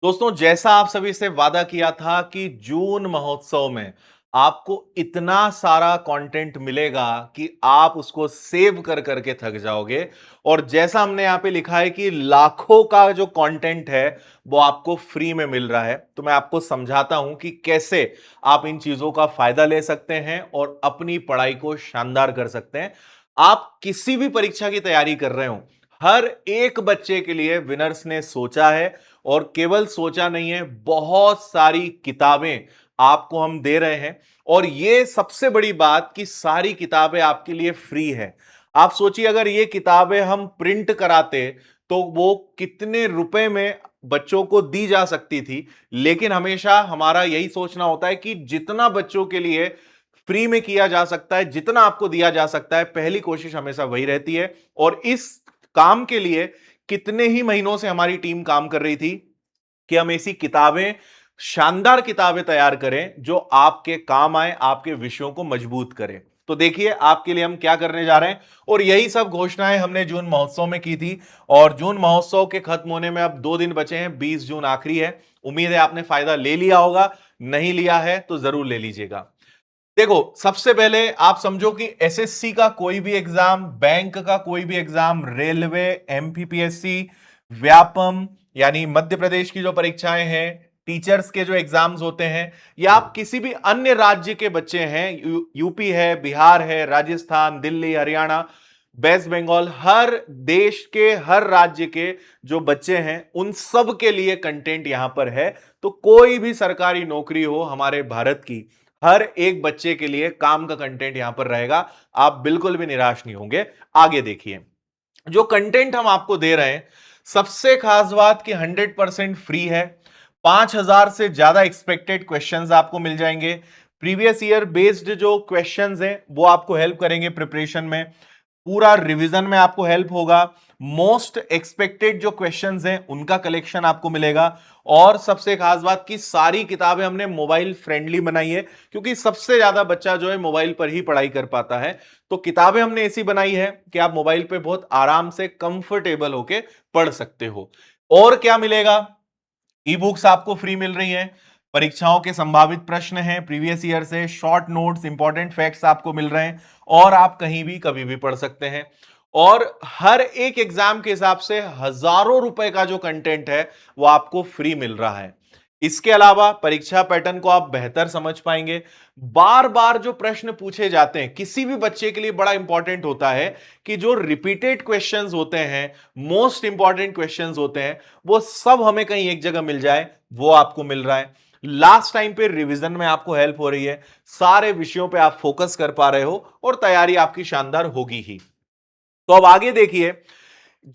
दोस्तों, जैसा आप सभी से वादा किया था कि जून महोत्सव में आपको इतना सारा कंटेंट मिलेगा कि आप उसको सेव कर करके थक जाओगे। और जैसा हमने यहां पे लिखा है कि लाखों का जो कंटेंट है वो आपको फ्री में मिल रहा है, तो मैं आपको समझाता हूं कि कैसे आप इन चीजों का फायदा ले सकते हैं और अपनी पढ़ाई को शानदार कर सकते हैं। आप किसी भी परीक्षा की तैयारी कर रहे हो, हर एक बच्चे के लिए विनर्स ने सोचा है। और केवल सोचा नहीं है, बहुत सारी किताबें आपको हम दे रहे हैं। और ये सबसे बड़ी बात कि सारी किताबें आपके लिए फ्री है। आप सोचिए, अगर ये किताबें हम प्रिंट कराते तो वो कितने रुपए में बच्चों को दी जा सकती थी। लेकिन हमेशा हमारा यही सोचना होता है कि जितना बच्चों के लिए फ्री में किया जा सकता है, जितना आपको दिया जा सकता है, पहली कोशिश हमेशा वही रहती है। और इस काम के लिए कितने ही महीनों से हमारी टीम काम कर रही थी कि हम ऐसी किताबें, शानदार किताबें तैयार करें जो आपके काम आए, आपके विषयों को मजबूत करें। तो देखिए आपके लिए हम क्या करने जा रहे हैं। और यही सब घोषणाएं हमने जून महोत्सव में की थी। और जून महोत्सव के खत्म होने में अब 2 दिन बचे हैं, 20 जून आखिरी है। उम्मीद है आपने फायदा ले लिया होगा, नहीं लिया है तो जरूर ले लीजिएगा। देखो, सबसे पहले आप समझो कि एसएससी का कोई भी एग्जाम, बैंक का कोई भी एग्जाम, रेलवे, एमपीपीएससी, व्यापम यानी मध्य प्रदेश की जो परीक्षाएं हैं, टीचर्स के जो एग्जाम्स होते हैं, या आप किसी भी अन्य राज्य के बच्चे हैं, यूपी है, बिहार है, राजस्थान, दिल्ली, हरियाणा, वेस्ट बंगाल, हर देश के, हर राज्य के जो बच्चे हैं, उन सब के लिए कंटेंट यहां पर है। तो कोई भी सरकारी नौकरी हो हमारे भारत की, हर एक बच्चे के लिए काम का कंटेंट यहां पर रहेगा। आप बिल्कुल भी निराश नहीं होंगे। आगे देखिए, जो कंटेंट हम आपको दे रहे हैं, सबसे खास बात कि 100% फ्री है। 5,000 से ज्यादा एक्सपेक्टेड क्वेश्चंस आपको मिल जाएंगे। प्रीवियस ईयर बेस्ड जो क्वेश्चंस हैं वो आपको हेल्प करेंगे प्रिपरेशन में। पूरा रिवीजन में आपको हेल्प होगा। मोस्ट एक्सपेक्टेड जो क्वेश्चंस हैं उनका कलेक्शन आपको मिलेगा। और सबसे खास बात कि सारी किताबें हमने मोबाइल फ्रेंडली बनाई है, क्योंकि सबसे ज्यादा बच्चा जो है मोबाइल पर ही पढ़ाई कर पाता है। तो किताबें हमने ऐसी बनाई है कि आप मोबाइल पे बहुत आराम से कंफर्टेबल होके पढ़ सकते हो। और क्या मिलेगा? ई बुक्स आपको फ्री मिल रही हैं। परीक्षाओं के संभावित प्रश्न हैं प्रीवियस ईयर से, शॉर्ट नोट्स, इंपॉर्टेंट फैक्ट्स आपको मिल रहे हैं। और आप कहीं भी कभी भी पढ़ सकते हैं। और हर एक एग्जाम के हिसाब से हजारों रुपए का जो कंटेंट है वो आपको फ्री मिल रहा है। इसके अलावा परीक्षा पैटर्न को आप बेहतर समझ पाएंगे। बार बार जो प्रश्न पूछे जाते हैं, किसी भी बच्चे के लिए बड़ा इंपॉर्टेंट होता है कि जो रिपीटेड क्वेश्चंस होते हैं, मोस्ट इंपॉर्टेंट क्वेश्चंस होते हैं, वो सब हमें कहीं एक जगह मिल जाए, वो आपको मिल रहा है। लास्ट टाइम पे रिवीजन में आपको हेल्प हो रही है। सारे विषयों पे आप फोकस कर पा रहे हो और तैयारी आपकी शानदार होगी ही। तो अब आगे देखिए,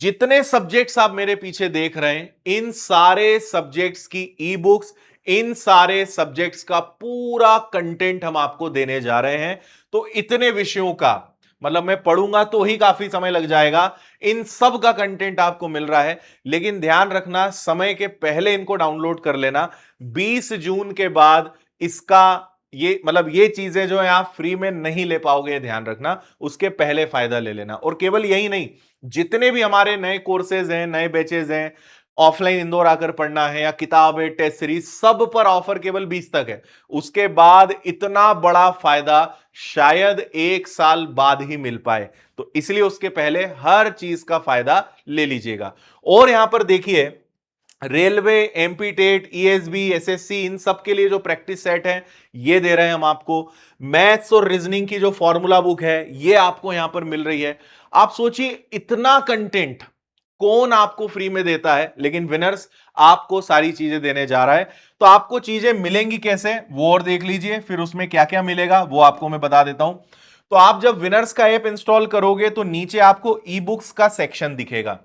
जितने सब्जेक्ट्स आप मेरे पीछे देख रहे हैं, इन सारे सब्जेक्ट्स की ई बुक्स, इन सारे सब्जेक्ट्स का पूरा कंटेंट हम आपको देने जा रहे हैं। तो इतने विषयों का मतलब मैं पढ़ूंगा तो ही काफी समय लग जाएगा। इन सब का कंटेंट आपको मिल रहा है। लेकिन ध्यान रखना, समय के पहले इनको डाउनलोड कर लेना। 20 जून के बाद इसका ये मतलब ये चीजें जो है आप फ्री में नहीं ले पाओगे, ध्यान रखना। उसके पहले फायदा ले लेना। और केवल यही नहीं, जितने भी हमारे नए कोर्सेज हैं, नए बैचेज हैं, ऑफलाइन इंदौर आकर पढ़ना है या किताबें, टेस्ट सीरीज, सब पर ऑफर केवल 20 तक है। उसके बाद इतना बड़ा फायदा शायद 1 साल बाद ही मिल पाए। तो इसलिए उसके पहले हर चीज का फायदा ले लीजिएगा। और यहां पर देखिए, railway, MP TET, ESB, SSC, इन सब के लिए जो प्रैक्टिस सेट है ये दे रहे हैं हम आपको। मैथ्स और रीजनिंग की जो फॉर्मूला बुक है ये आपको यहां पर मिल रही है। आप सोचिए, इतना कंटेंट कौन आपको फ्री में देता है? लेकिन विनर्स आपको सारी चीजें देने जा रहा है। तो आपको चीजें मिलेंगी कैसे वो और देख लीजिए, फिर उसमें क्या क्या मिलेगा वो आपको मैं बता देता हूं। तो आप जब विनर्स का ऐप इंस्टॉल करोगे तो नीचे आपको ई बुक्स का सेक्शन दिखेगा।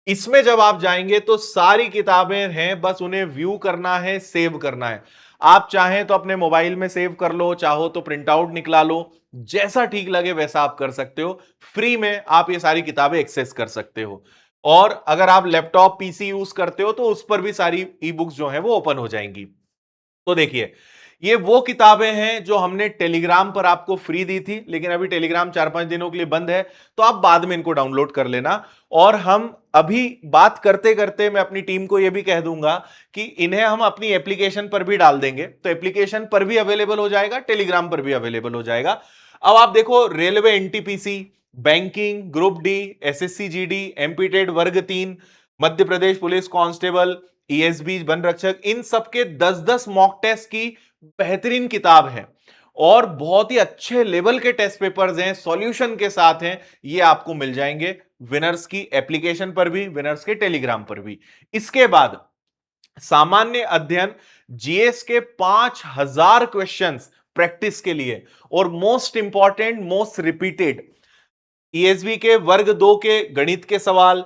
इसमें जब आप जाएंगे तो सारी किताबें हैं, बस उन्हें व्यू करना है, सेव करना है। आप चाहें तो अपने मोबाइल में सेव कर लो, चाहो तो प्रिंट आउट निकला लो, जैसा ठीक लगे वैसा आप कर सकते हो। फ्री में आप ये सारी किताबें एक्सेस कर सकते हो। और अगर आप लैपटॉप, पीसी यूज करते हो तो उस पर भी सारी ई बुक्स जो है वो ओपन हो जाएंगी। तो देखिए, ये वो किताबें हैं जो हमने टेलीग्राम पर आपको फ्री दी थी, लेकिन अभी टेलीग्राम 4-5 दिनों के लिए बंद है, तो आप बाद में इनको डाउनलोड कर लेना। और हम अभी बात करते करते मैं अपनी टीम को यह भी कह दूंगा कि इन्हें हम अपनी एप्लीकेशन पर भी डाल देंगे, तो एप्लीकेशन पर भी अवेलेबल हो जाएगा, टेलीग्राम पर भी अवेलेबल हो जाएगा। अब आप देखो, railway NTPC, banking, group D, SSC GD, MP TET वर्ग 3, Madhya Pradesh police constable, ESB वन रक्षक, इन सबके 10-10 मॉक टेस्ट की बेहतरीन किताब है और बहुत ही अच्छे लेवल के टेस्ट पेपर्स हैं, सॉल्यूशन के साथ हैं। ये आपको मिल जाएंगे विनर्स की एप्लीकेशन पर भी, विनर्स के टेलीग्राम पर भी। इसके बाद सामान्य अध्ययन, जीएस के 5000 क्वेश्चंस प्रैक्टिस के लिए, और most important, most repeated, ESB के वर्ग 2 के गणित के सवाल,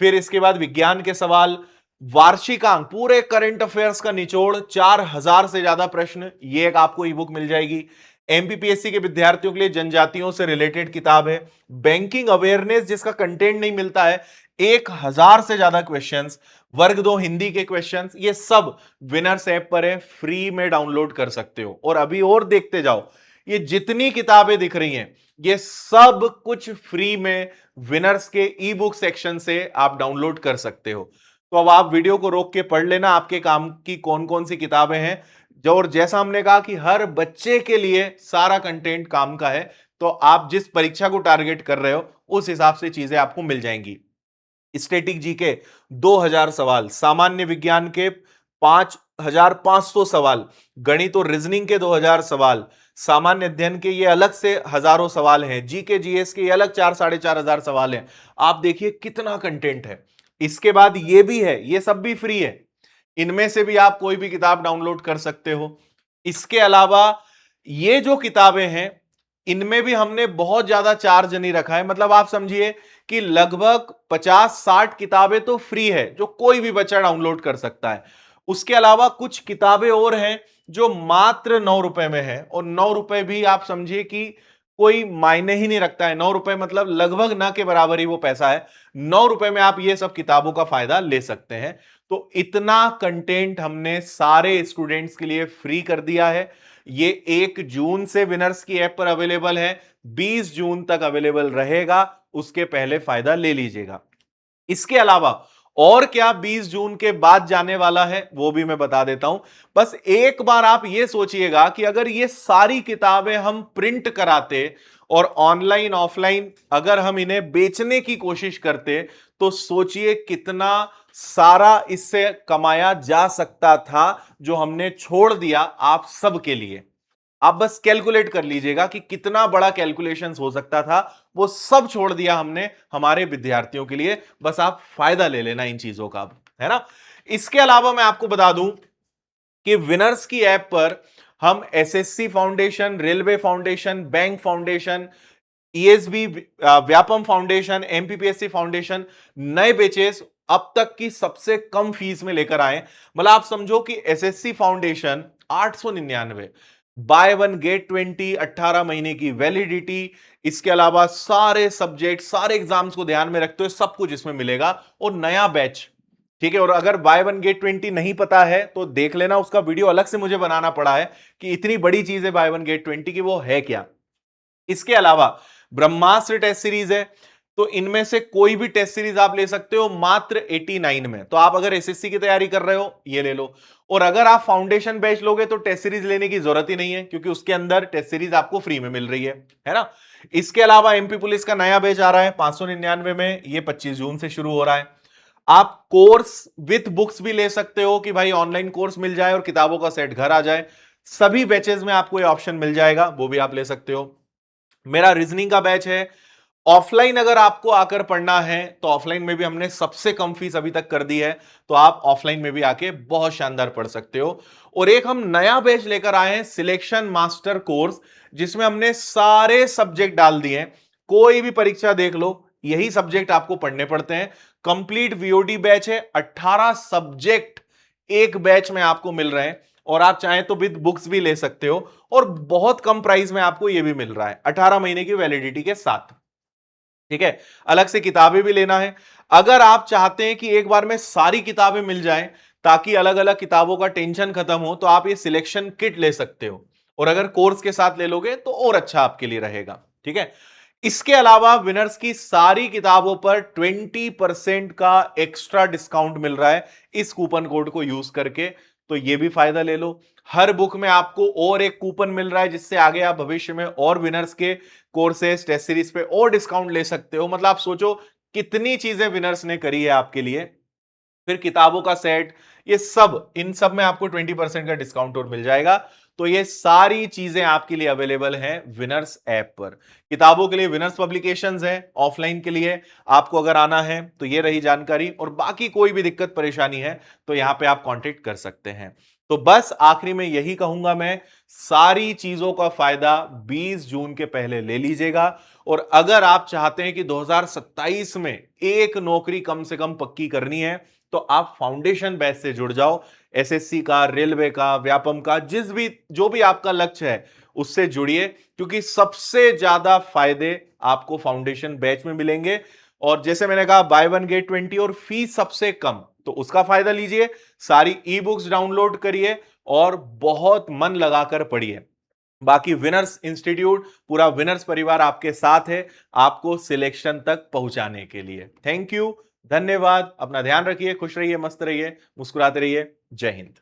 फिर इसके बाद विज्ञान के सवाल, वार्षिकांक, पूरे करंट अफेयर्स का निचोड़, 4000 से ज्यादा प्रश्न, ये एक आपको ई बुक मिल जाएगी। एमपीपीएससी के विद्यार्थियों के लिए जनजातियों से रिलेटेड किताब है। बैंकिंग अवेयरनेस, जिसका कंटेंट नहीं मिलता है, 1000 से ज्यादा क्वेश्चंस, वर्ग 2 हिंदी के क्वेश्चंस, ये सब विनर्स ऐप पर है, फ्री में डाउनलोड कर सकते हो। और अभी और देखते जाओ, ये जितनी किताबें दिख रही हैं, ये सब कुछ फ्री में विनर्स के ई बुक सेक्शन से आप डाउनलोड कर सकते हो। तो अब आप वीडियो को रोक के पढ़ लेना आपके काम की कौन कौन सी किताबें हैं जो, और जैसा हमने कहा कि हर बच्चे के लिए सारा कंटेंट काम का है, तो आप जिस परीक्षा को टारगेट कर रहे हो उस हिसाब से चीजें आपको मिल जाएंगी। स्टैटिक जी के 2000 सवाल, सामान्य विज्ञान के 5500 सवाल, गणित और रीजनिंग के 2000 सवाल, सामान्य अध्ययन के ये अलग से हजारों सवाल हैं, जीके जीएस के ये अलग 4-4.5 सवाल हैं। आप देखिए कितना कंटेंट है। इसके बाद ये भी है, ये सब भी फ्री है, इनमें से भी आप कोई भी किताब डाउनलोड कर सकते हो। इसके अलावा ये जो किताबें हैं, इनमें भी हमने बहुत ज्यादा चार्ज नहीं रखा है, मतलब आप समझिए कि लगभग 50-60 किताबें तो फ्री है जो कोई भी बच्चा डाउनलोड कर सकता है। उसके अलावा कुछ किताबें और हैं जो मात्र 9 रुपए में है, और 9 रुपए भी आप समझिए कि कोई मायने ही नहीं रखता है। 9 रुपए मतलब लगभग ना के बराबर ही वो पैसा है। 9 रुपए में आप ये सब किताबों का फायदा ले सकते हैं। तो इतना कंटेंट हमने सारे स्टूडेंट्स के लिए फ्री कर दिया है। ये 1 जून से विनर्स की ऐप पर अवेलेबल है, 20 जून तक अवेलेबल रहेगा, उसके पहले फायदा ले लीजिएगा। इसके अलावा और क्या 20 जून के बाद जाने वाला है वो भी मैं बता देता हूं। बस एक बार आप ये सोचिएगा कि अगर ये सारी किताबें हम प्रिंट कराते और ऑनलाइन ऑफलाइन अगर हम इन्हें बेचने की कोशिश करते, तो सोचिए कितना सारा इससे कमाया जा सकता था जो हमने छोड़ दिया आप सबके लिए। आप बस कैलकुलेट कर लीजिएगा कि कितना बड़ा कैलकुलेशंस हो सकता था, वो सब छोड़ दिया हमने हमारे विद्यार्थियों के लिए। बस आप फायदा ले लेना इन चीजों का, है ना। इसके अलावा मैं आपको बता दूं कि विनर्स की ऐप पर हम SSC foundation, railway foundation, bank foundation, ESB, Vyapam foundation, MPPSC foundation, नए बेचेस अब तक की सबसे कम फीस में लेकर आए। मतलब आप समझो कि SSC foundation 899, by one get 20, 18 महीने की वैलिडिटी, इसके अलावा सारे सब्जेक्ट, सारे एग्जाम्स को ध्यान में रखते हुए सब कुछ इसमें मिलेगा, और नया बैच, ठीक है। और अगर बाय वन गेट 20 नहीं पता है तो देख लेना, उसका वीडियो अलग से मुझे बनाना पड़ा है कि इतनी बड़ी चीज है बाय वन गेट 20 की, वो है क्या। इसके अलावा ब्रह्मास्त्र टेस्ट सीरीज है, तो इनमें से कोई भी टेस्ट सीरीज आप ले सकते हो मात्र 89 में। तो आप अगर एसएससी की तैयारी कर रहे हो ये ले लो, और अगर आप फाउंडेशन बैच लोगे तो टेस्ट सीरीज लेने की जरूरत ही नहीं है, क्योंकि उसके अंदर टेस्ट सीरीज आपको फ्री में मिल रही है ना। इसके अलावा एमपी पुलिस का नया बैच आ रहा है 599 में, ये 25 जून से शुरू हो रहा है। आप कोर्स विथ बुक्स भी ले सकते हो कि भाई ऑनलाइन कोर्स मिल जाए और किताबों का सेट घर आ जाए। सभी बैचेस में आपको ये ऑप्शन मिल जाएगा, वो भी आप ले सकते हो। मेरा रीजनिंग का बैच है। ऑफलाइन अगर आपको आकर पढ़ना है तो ऑफलाइन में भी हमने सबसे कम फीस अभी तक कर दी है, तो आप ऑफलाइन में भी आके बहुत शानदार पढ़ सकते हो। और एक हम नया बैच लेकर आए हैं, सिलेक्शन मास्टर कोर्स, जिसमें हमने सारे सब्जेक्ट डाल दिए हैं। कोई भी परीक्षा देख लो, यही सब्जेक्ट आपको पढ़ने पड़ते हैं। कंप्लीट वीओडी बैच है, 18 सब्जेक्ट एक बैच में आपको मिल रहे हैं, और आप चाहें तो विद बुक्स भी ले सकते हो, और बहुत कम प्राइस में आपको यह भी मिल रहा है 18 महीने की वैलिडिटी के साथ, ठीक है। अलग से किताबें भी लेना है। अगर आप चाहते हैं कि एक बार में सारी किताबें मिल जाएं, ताकि अलग अलग किताबों का टेंशन खत्म हो, तो आप ये सिलेक्शन किट ले सकते हो। और अगर कोर्स के साथ ले लोगे तो और अच्छा आपके लिए रहेगा। ठीक है। इसके अलावा विनर्स की सारी किताबों पर 20% का एक्स्ट्रा डिस्काउंट मिल रहा है इस कूपन कोड को यूज करके, तो ये भी फायदा ले लो। हर बुक में आपको और एक कूपन मिल रहा है, जिससे आगे आप भविष्य में और विनर्स के कोर्सेस टेस्ट सीरीज पे और डिस्काउंट ले सकते हो। मतलब आप सोचो कितनी चीजें विनर्स ने करी है आपके लिए। फिर किताबों का सेट, ये सब, इन सब में आपको 20% का डिस्काउंट और मिल जाएगा। तो ये सारी चीजें आपके लिए अवेलेबल हैं विनर्स ऐप पर। किताबों के लिए विनर्स पब्लिकेशंस है, ऑफलाइन के लिए आपको अगर आना है तो ये रही जानकारी, और बाकी कोई भी दिक्कत परेशानी है तो यहां पे आप कांटेक्ट कर सकते हैं। तो बस आखिरी में यही कहूंगा मैं, सारी चीजों का फायदा 20 जून के पहले ले लीजिएगा। और अगर आप चाहते हैं कि 2027 में एक नौकरी कम से कम पक्की करनी है, तो आप फाउंडेशन बैच से जुड़ जाओ। एसएससी का, रेलवे का, व्यापम का, जो भी आपका लक्ष्य है उससे जुड़िए, क्योंकि सबसे ज्यादा फायदे आपको फाउंडेशन बैच में मिलेंगे। और जैसे मैंने कहा, बाय वन गेट 20 और फीस सबसे कम, तो उसका फायदा लीजिए। सारी ई बुक्स डाउनलोड करिए और बहुत मन लगाकर पढ़िए। बाकी विनर्स इंस्टीट्यूट, पूरा विनर्स परिवार आपके साथ है, आपको सिलेक्शन तक पहुंचाने के लिए। थैंक यू, धन्यवाद। अपना ध्यान रखिए, खुश रहिए, मस्त रहिए, मुस्कुराते रहिए। जय हिंद।